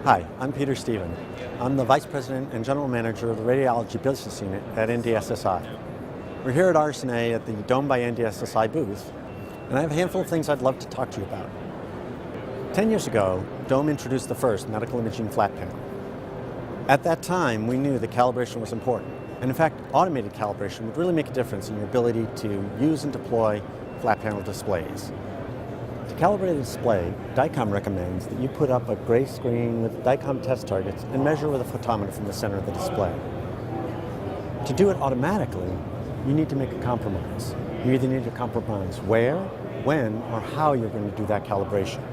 Hi, I'm Peter Stephen. I'm the Vice President and General Manager of the Radiology Business Unit at NDSSI. We're here at RSNA at the DOME by NDSSI booth, and I have a handful of things I'd love to talk to you about. 10 years ago, DOME introduced the first medical imaging flat panel. At that time, we knew that calibration was important, and in fact, automated calibration would really make a difference in your ability to use and deploy flat panel displays. To calibrate a display, DICOM recommends that you put up a gray screen with DICOM test targets and measure with a photometer from the center of the display. To do it automatically, you need to make a compromise. You either need to compromise where, when, or how you're going to do that calibration.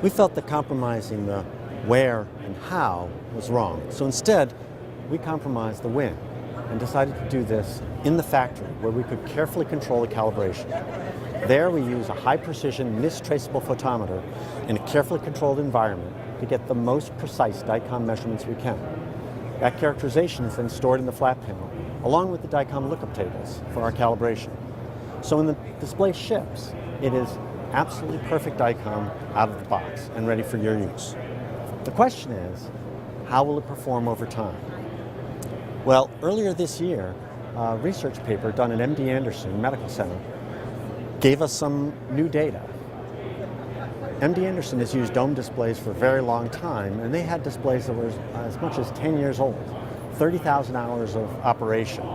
We felt that compromising the where and how was wrong, so instead we compromised the when and decided to do this in the factory where we could carefully control the calibration. There we use a high-precision, mistraceable photometer in a carefully controlled environment to get the most precise DICOM measurements we can. That characterization is then stored in the flat panel, along with the DICOM lookup tables for our calibration. So when the display ships, it is absolutely perfect DICOM out of the box and ready for your use. The question is, how will it perform over time? Well, earlier this year, a research paper done at MD Anderson Medical Center gave us some new data. MD Anderson has used DOME displays for a very long time, and they had displays that were as much as 10 years old, 30,000 hours of operation.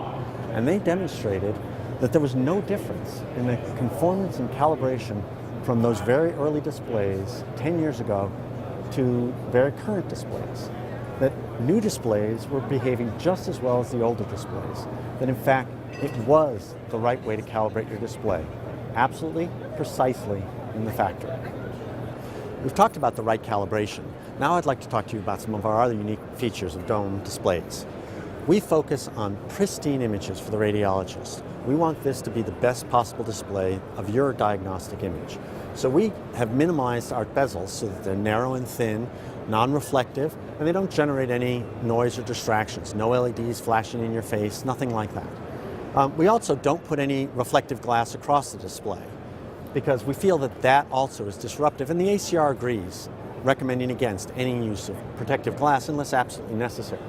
And they demonstrated that there was no difference in the conformance and calibration from those very early displays 10 years ago to very current displays. That new displays were behaving just as well as the older displays. That in fact, it was the right way to calibrate your display. Absolutely, precisely in the factory. We've talked about the right calibration. Now I'd like to talk to you about some of our other unique features of DOME displays. We focus on pristine images for the radiologist. We want this to be the best possible display of your diagnostic image. So we have minimized our bezels so that they're narrow and thin, non-reflective, and they don't generate any noise or distractions. No LEDs flashing in your face, nothing like that. We also don't put any reflective glass across the display because we feel that that also is disruptive, and the ACR agrees, recommending against any use of protective glass unless absolutely necessary.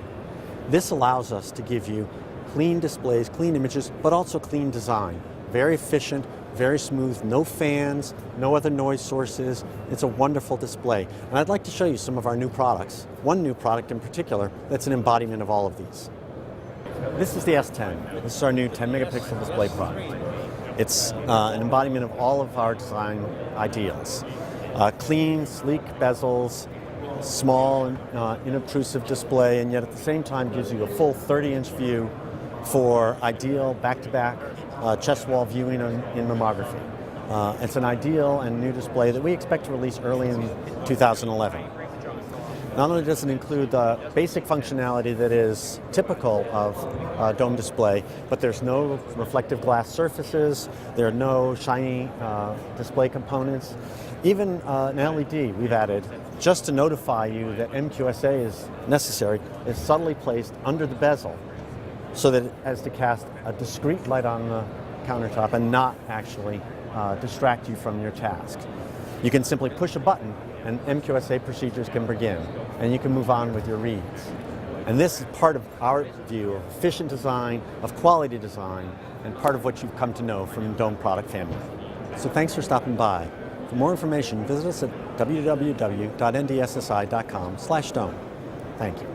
This allows us to give you clean displays, clean images, but also clean design. Very efficient, very smooth, no fans, no other noise sources. It's a wonderful display. And I'd like to show you some of our new products. One new product in particular that's an embodiment of all of these. This is the S10. This is our new 10 megapixel display product. It's an embodiment of all of our design ideals. Clean, sleek bezels, small, inobtrusive display, and yet at the same time gives you a full 30-inch view for ideal back-to-back chest wall viewing in mammography. It's an ideal and new display that we expect to release early in 2011. Not only does it include the basic functionality that is typical of DOME display, but there's no reflective glass surfaces, there are no shiny display components. Even an LED we've added, just to notify you that MQSA is necessary, is subtly placed under the bezel so that it has to cast a discrete light on the countertop and not actually distract you from your task. You can simply push a button and MQSA procedures can begin, and you can move on with your reads. And this is part of our view of efficient design, of quality design, and part of what you've come to know from the DOME product family. So thanks for stopping by. For more information, visit us at www.ndssi.com/DOME. Thank you.